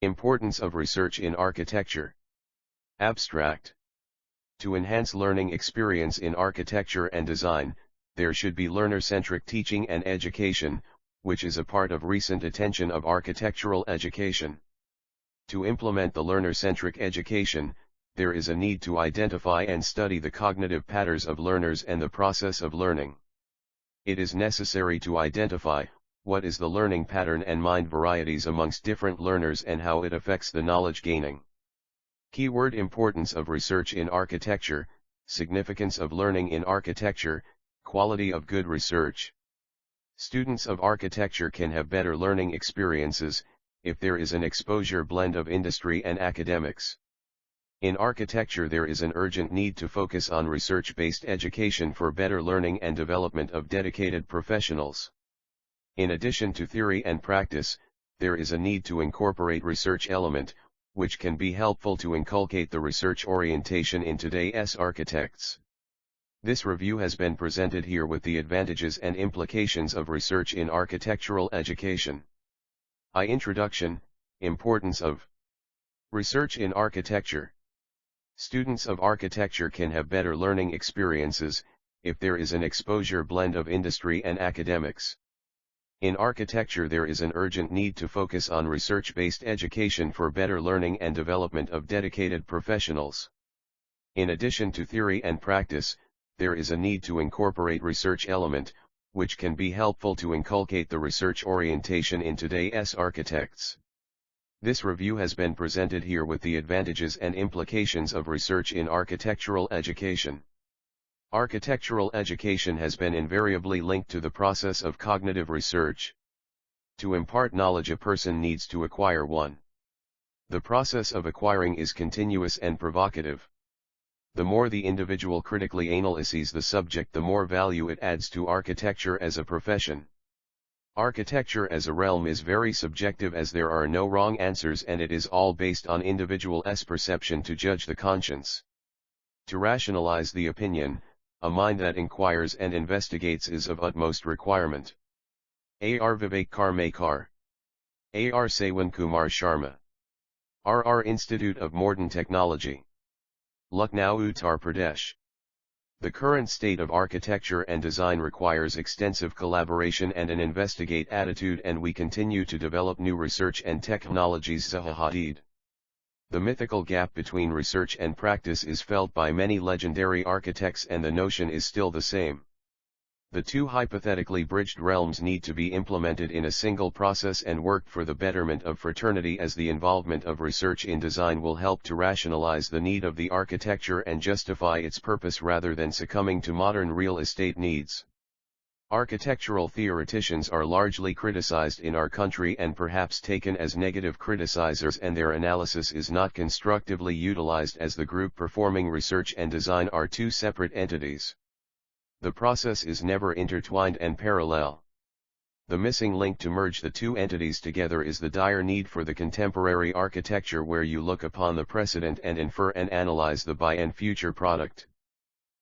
Importance of research in architecture. Abstract. To enhance learning experience in architecture and design, there should be learner-centric teaching and education, which is a part of recent attention of architectural education. To implement the learner-centric education, there is a need to identify and study the cognitive patterns of learners and the process of learning. It is necessary to identify what is the learning pattern and mind varieties amongst different learners and how it affects the knowledge gaining. Keyword: importance of research in architecture, significance of learning in architecture, quality of good research. Students of architecture can have better learning experiences if there is an exposure blend of industry and academics. In architecture, there is an urgent need to focus on research-based education for better learning and development of dedicated professionals. In addition to theory and practice, there is a need to incorporate research element, which can be helpful to inculcate the research orientation in today's architects. This review has been presented here with the advantages and implications of research in architectural education. Introduction, importance of research in architecture. Students of architecture can have better learning experiences if there is an exposure blend of industry and academics. In architecture, there is an urgent need to focus on research-based education for better learning and development of dedicated professionals. In addition to theory and practice, there is a need to incorporate research element, which can be helpful to inculcate the research orientation in today's architects. This review has been presented here with the advantages and implications of research in architectural education. Architectural education has been invariably linked to the process of cognitive research. To impart knowledge, a person needs to acquire one. The process of acquiring is continuous and provocative. The more the individual critically analyzes the subject, the more value it adds to architecture as a profession. Architecture as a realm is very subjective, as there are no wrong answers and it is all based on individual's perception to judge the conscience. To rationalize the opinion, a mind that inquires and investigates is of utmost requirement. Vivek Karmakar. Sawan Kumar Sharma. Institute of Modern Technology. Lucknow, Uttar Pradesh. The current state of architecture and design requires extensive collaboration and an investigate attitude, and we continue to develop new research and technologies. Zahadid. The mythical gap between research and practice is felt by many legendary architects, and the notion is still the same. The two hypothetically bridged realms need to be implemented in a single process and worked for the betterment of fraternity, as the involvement of research in design will help to rationalize the need of the architecture and justify its purpose rather than succumbing to modern real estate needs. Architectural theoreticians are largely criticized in our country and perhaps taken as negative criticizers, and their analysis is not constructively utilized, as the group performing research and design are two separate entities. The process is never intertwined and parallel. The missing link to merge the two entities together is the dire need for the contemporary architecture, where you look upon the precedent and infer and analyze the by and future product.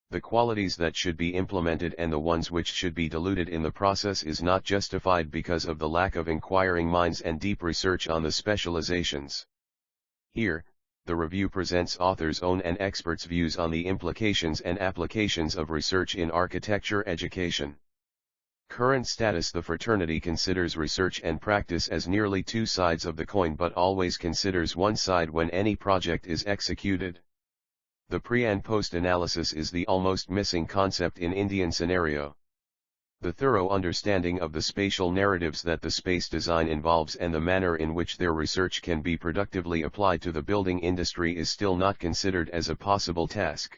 The qualities that should be implemented and the ones which should be diluted in the process is not justified because of the lack of inquiring minds and deep research on the specializations. Here, the review presents authors' own and experts' views on the implications and applications of research in architecture education. Current status: the fraternity considers research and practice as nearly two sides of the coin, but always considers one side when any project is executed. The pre- and post-analysis is the almost missing concept in Indian scenario. The thorough understanding of the spatial narratives that the space design involves and the manner in which their research can be productively applied to the building industry is still not considered as a possible task.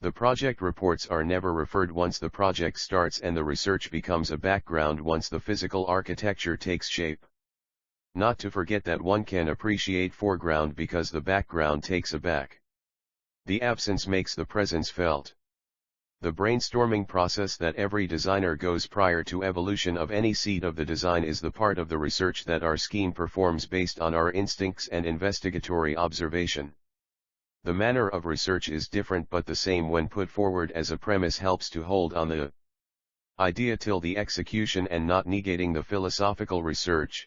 The project reports are never referred once the project starts, and the research becomes a background once the physical architecture takes shape. Not to forget that one can appreciate foreground because the background takes a back. The absence makes the presence felt. The brainstorming process that every designer goes prior to evolution of any seed of the design is the part of the research that our scheme performs based on our instincts and investigatory observation. The manner of research is different but the same when put forward as a premise helps to hold on the idea till the execution and not negating the philosophical research.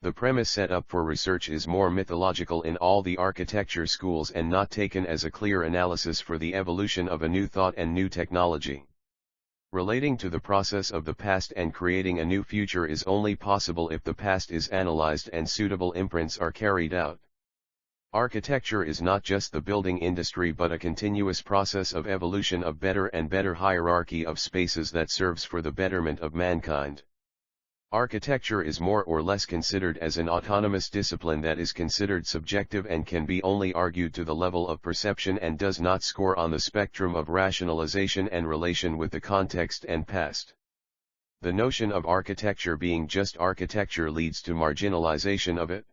The premise set up for research is more mythological in all the architecture schools and not taken as a clear analysis for the evolution of a new thought and new technology. Relating to the process of the past and creating a new future is only possible if the past is analyzed and suitable imprints are carried out. Architecture is not just the building industry but a continuous process of evolution of better and better hierarchy of spaces that serves for the betterment of mankind. Architecture is more or less considered as an autonomous discipline that is considered subjective and can be only argued to the level of perception and does not score on the spectrum of rationalization and relation with the context and past. The notion of architecture being just architecture leads to marginalization of it.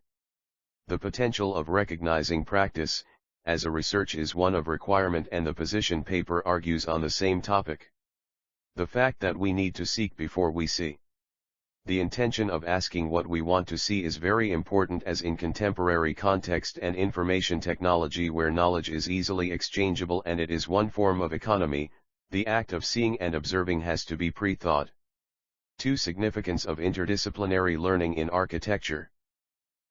The potential of recognizing practice, as a research is one of requirement, and the position paper argues on the same topic. The fact that we need to seek before we see. The intention of asking what we want to see is very important, as in contemporary context and information technology where knowledge is easily exchangeable and it is one form of economy, the act of seeing and observing has to be pre-thought. 2. Significance of interdisciplinary learning in architecture.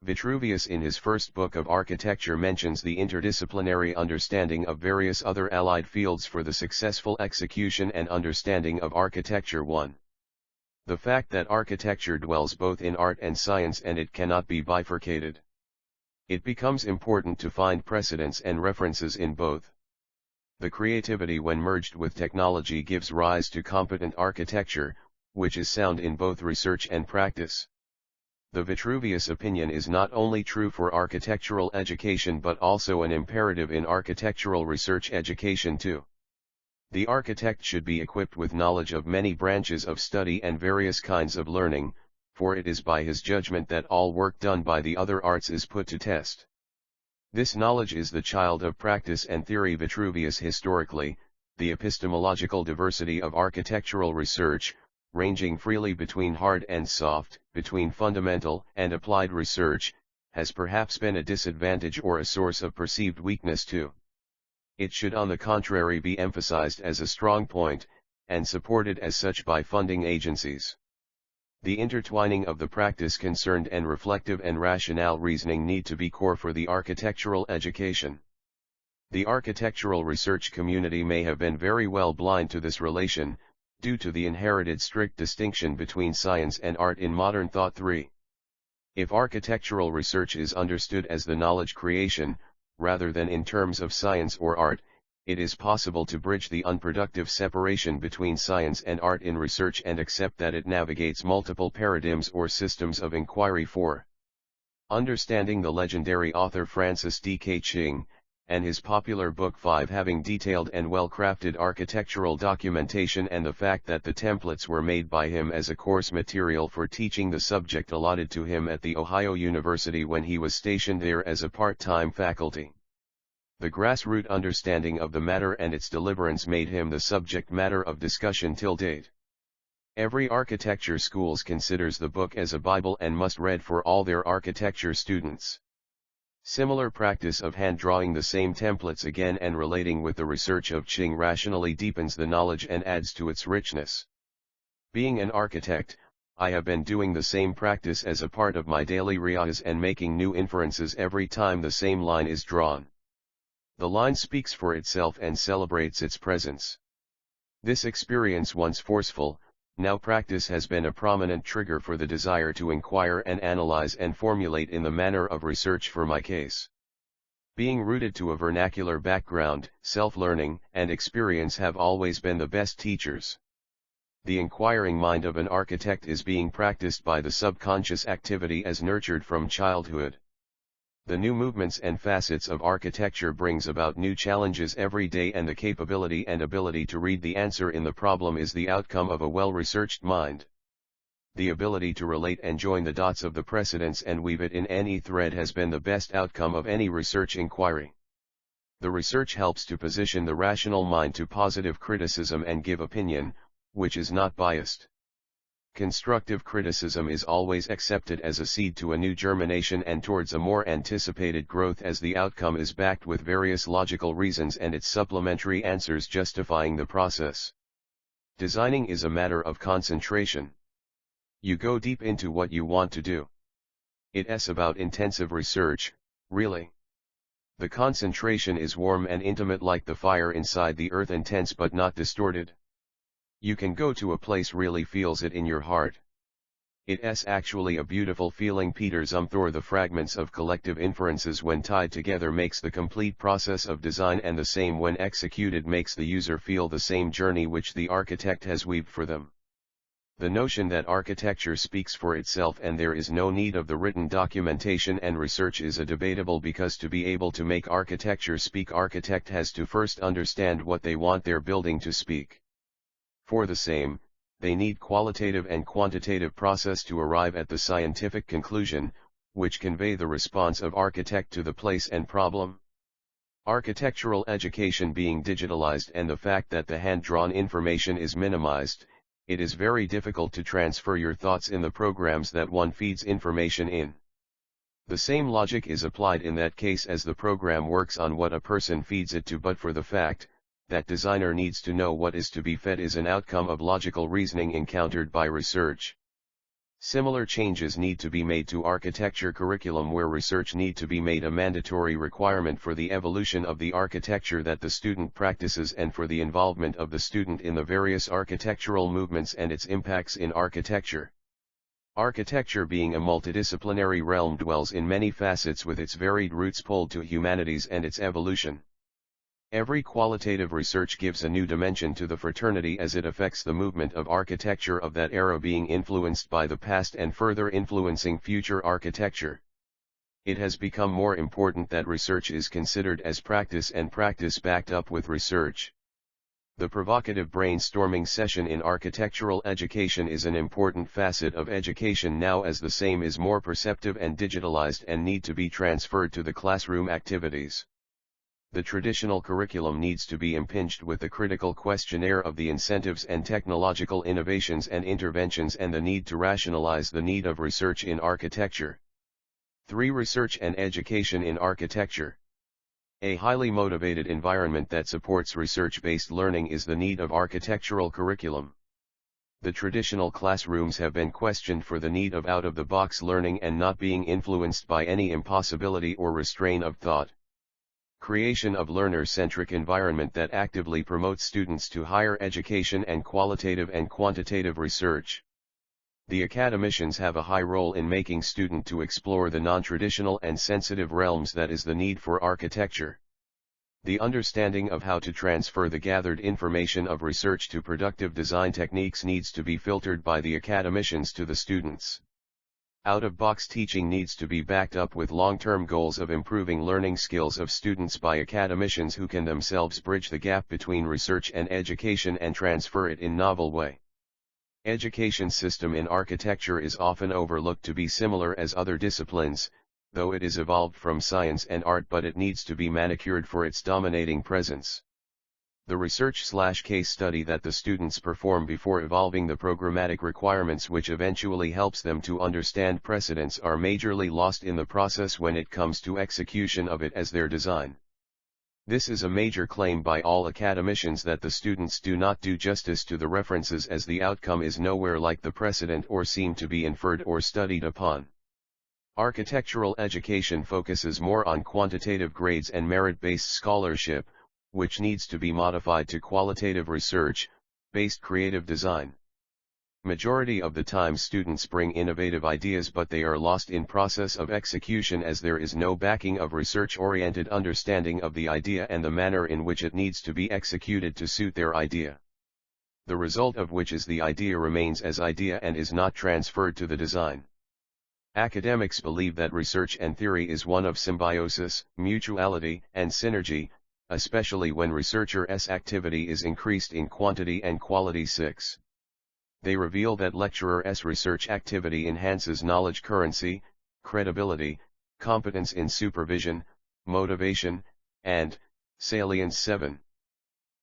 Vitruvius in his first book of architecture mentions the interdisciplinary understanding of various other allied fields for the successful execution and understanding of architecture. 1. The fact that architecture dwells both in art and science and it cannot be bifurcated. It becomes important to find precedents and references in both. The creativity when merged with technology gives rise to competent architecture, which is sound in both research and practice. The Vitruvius opinion is not only true for architectural education but also an imperative in architectural research education too. The architect should be equipped with knowledge of many branches of study and various kinds of learning, for it is by his judgment that all work done by the other arts is put to test. This knowledge is the child of practice and theory. Vitruvius historically, the epistemological diversity of architectural research, ranging freely between hard and soft, between fundamental and applied research, has perhaps been a disadvantage or a source of perceived weakness too. It should on the contrary be emphasized as a strong point, and supported as such by funding agencies. The intertwining of the practice concerned and reflective and rationale reasoning need to be core for the architectural education. The architectural research community may have been very well blind to this relation, due to the inherited strict distinction between science and art in modern thought. 3. If architectural research is understood as the knowledge creation, rather than in terms of science or art, it is possible to bridge the unproductive separation between science and art in research and accept that it navigates multiple paradigms or systems of inquiry. 4. Understanding the legendary author Francis D.K. Ching, and his popular book 5 having detailed and well-crafted architectural documentation and the fact that the templates were made by him as a course material for teaching the subject allotted to him at the Ohio University when he was stationed there as a part-time faculty. The grassroots understanding of the matter and its deliverance made him the subject matter of discussion till date. Every architecture schools considers the book as a Bible and must read for all their architecture students. Similar practice of hand-drawing the same templates again and relating with the research of Ching rationally deepens the knowledge and adds to its richness. Being an architect, I have been doing the same practice as a part of my daily riyaz and making new inferences every time the same line is drawn. The line speaks for itself and celebrates its presence. This experience, once forceful, now practice, has been a prominent trigger for the desire to inquire and analyze and formulate in the manner of research for my case. Being rooted to a vernacular background, self-learning and experience have always been the best teachers. The inquiring mind of an architect is being practiced by the subconscious activity as nurtured from childhood. The new movements and facets of architecture brings about new challenges every day, and the capability and ability to read the answer in the problem is the outcome of a well-researched mind. The ability to relate and join the dots of the precedents and weave it in any thread has been the best outcome of any research inquiry. The research helps to position the rational mind to positive criticism and give opinion, which is not biased. Constructive criticism is always accepted as a seed to a new germination and towards a more anticipated growth, as the outcome is backed with various logical reasons and its supplementary answers justifying the process. Designing is a matter of concentration. You go deep into what you want to do. It's about intensive research, really. The concentration is warm and intimate like the fire inside the earth, intense but not distorted. You can go to a place really feels it in your heart. It's actually a beautiful feeling. Peter Zumthor. The fragments of collective inferences when tied together makes the complete process of design, and the same when executed makes the user feel the same journey which the architect has weaved for them. The notion that architecture speaks for itself and there is no need of the written documentation and research is a debatable, because to be able to make architecture speak, architect has to first understand what they want their building to speak. For the same, they need qualitative and quantitative process to arrive at the scientific conclusion, which convey the response of architect to the place and problem. Architectural education being digitalized and the fact that the hand-drawn information is minimized, it is very difficult to transfer your thoughts in the programs that one feeds information in. The same logic is applied in that case as the program works on what a person feeds it to, but for the fact that designer needs to know what is to be fed is an outcome of logical reasoning encountered by research. Similar changes need to be made to architecture curriculum, where research need to be made a mandatory requirement for the evolution of the architecture that the student practices and for the involvement of the student in the various architectural movements and its impacts in architecture. Architecture, being a multidisciplinary realm, dwells in many facets with its varied roots pulled to humanities and its evolution. Every qualitative research gives a new dimension to the fraternity as it affects the movement of architecture of that era, being influenced by the past and further influencing future architecture. It has become more important that research is considered as practice and practice backed up with research. The provocative brainstorming session in architectural education is an important facet of education now, as the same is more perceptive and digitalized and need to be transferred to the classroom activities. The traditional curriculum needs to be impinged with the critical questionnaire of the incentives and technological innovations and interventions and the need to rationalize the need of research in architecture. 3. Research and education in architecture. A highly motivated environment that supports research-based learning is the need of architectural curriculum. The traditional classrooms have been questioned for the need of out-of-the-box learning and not being influenced by any impossibility or restraint of thought. Creation of learner-centric environment that actively promotes students to higher education and qualitative and quantitative research. The academicians have a high role in making student to explore the non-traditional and sensitive realms that is the need for architecture. The understanding of how to transfer the gathered information of research to productive design techniques needs to be filtered by the academicians to the students. Out-of-box teaching needs to be backed up with long-term goals of improving learning skills of students by academicians who can themselves bridge the gap between research and education and transfer it in novel way. Education system in architecture is often overlooked to be similar as other disciplines, though it is evolved from science and art, but it needs to be manicured for its dominating presence. The research/case study that the students perform before evolving the programmatic requirements which eventually helps them to understand precedents are majorly lost in the process when it comes to execution of it as their design. This is a major claim by all academicians that the students do not do justice to the references, as the outcome is nowhere like the precedent or seem to be inferred or studied upon. Architectural education focuses more on quantitative grades and merit-based scholarship, which needs to be modified to qualitative research-based creative design. Majority of the time students bring innovative ideas, but they are lost in process of execution as there is no backing of research-oriented understanding of the idea and the manner in which it needs to be executed to suit their idea. The result of which is the idea remains as idea and is not transferred to the design. Academics believe that research and theory is one of symbiosis, mutuality, and synergy, especially when researcher's activity is increased in quantity and quality. 6. They reveal that lecturer's research activity enhances knowledge currency, credibility, competence in supervision, motivation, and salience. 7.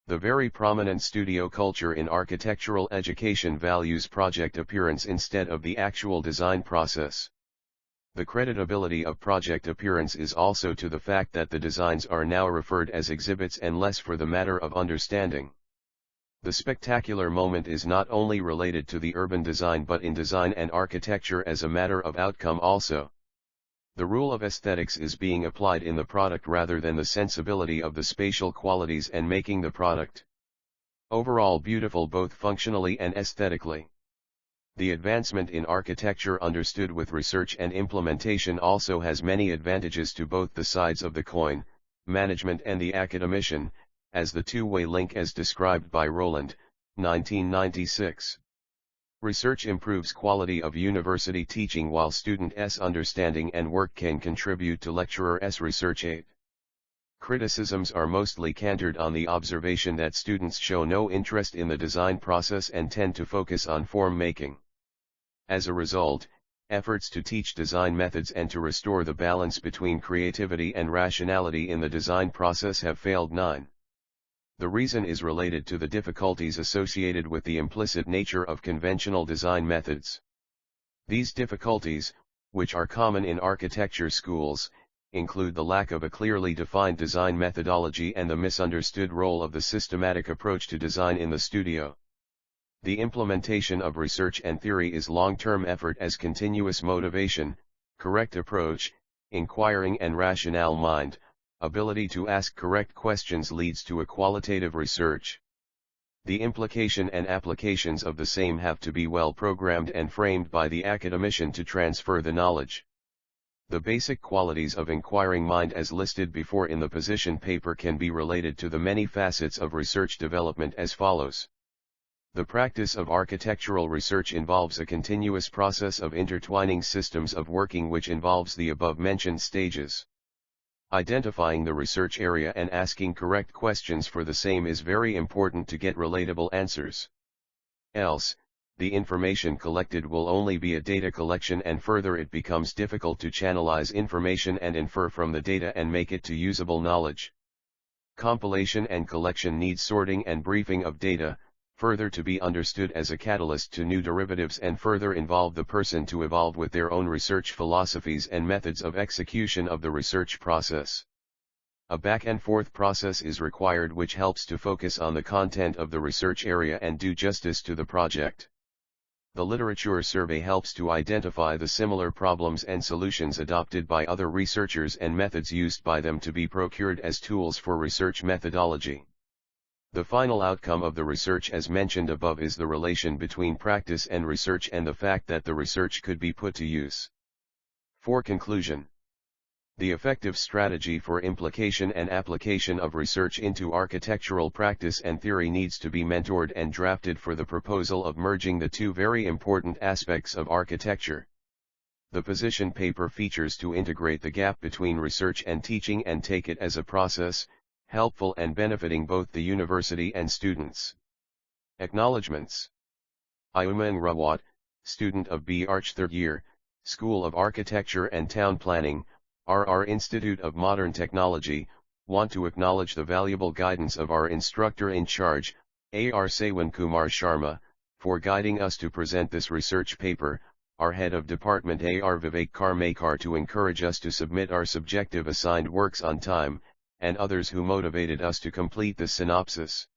The very prominent studio culture in architectural education values project appearance instead of the actual design process. The creditability of project appearance is also to the fact that the designs are now referred as exhibits and less for the matter of understanding. The spectacular moment is not only related to the urban design but in design and architecture as a matter of outcome also. The rule of aesthetics is being applied in the product rather than the sensibility of the spatial qualities and making the product overall beautiful both functionally and aesthetically. The advancement in architecture understood with research and implementation also has many advantages to both the sides of the coin, management and the academician, as the two-way link as described by Roland, 1996. Research improves quality of university teaching while students' understanding and work can contribute to lecturers' research aid. Criticisms are mostly centered on the observation that students show no interest in the design process and tend to focus on form making. As a result, efforts to teach design methods and to restore the balance between creativity and rationality in the design process have failed. 9. The reason is related to the difficulties associated with the implicit nature of conventional design methods. These difficulties, which are common in architecture schools, include the lack of a clearly defined design methodology and the misunderstood role of the systematic approach to design in the studio. The implementation of research and theory is long-term effort as continuous motivation, correct approach, inquiring and rationale mind, ability to ask correct questions leads to a qualitative research. The implication and applications of the same have to be well programmed and framed by the academician to transfer the knowledge. The basic qualities of inquiring mind as listed before in the position paper can be related to the many facets of research development as follows. The practice of architectural research involves a continuous process of intertwining systems of working which involves the above-mentioned stages. Identifying the research area and asking correct questions for the same is very important to get relatable answers. Else, the information collected will only be a data collection and further it becomes difficult to channelize information and infer from the data and make it to usable knowledge. Compilation and collection need sorting and briefing of data, further to be understood as a catalyst to new derivatives and further involve the person to evolve with their own research philosophies and methods of execution of the research process. A back and forth process is required which helps to focus on the content of the research area and do justice to the project. The literature survey helps to identify the similar problems and solutions adopted by other researchers and methods used by them to be procured as tools for research methodology. The final outcome of the research as mentioned above is the relation between practice and research and the fact that the research could be put to use. For conclusion, the effective strategy for implication and application of research into architectural practice and theory needs to be mentored and drafted for the proposal of merging the two very important aspects of architecture. The position paper features to integrate the gap between research and teaching and take it as a process, helpful and benefiting both the university and students. Acknowledgements. I Umang Rawat, student of B.Arch 3rd year, School of Architecture and Town Planning, RR Institute of Modern Technology, want to acknowledge the valuable guidance of our instructor in charge, AR Sawan Kumar Sharma, for guiding us to present this research paper, our head of department AR Vivek Karmakar to encourage us to submit our subjective assigned works on time, and others who motivated us to complete the synopsis.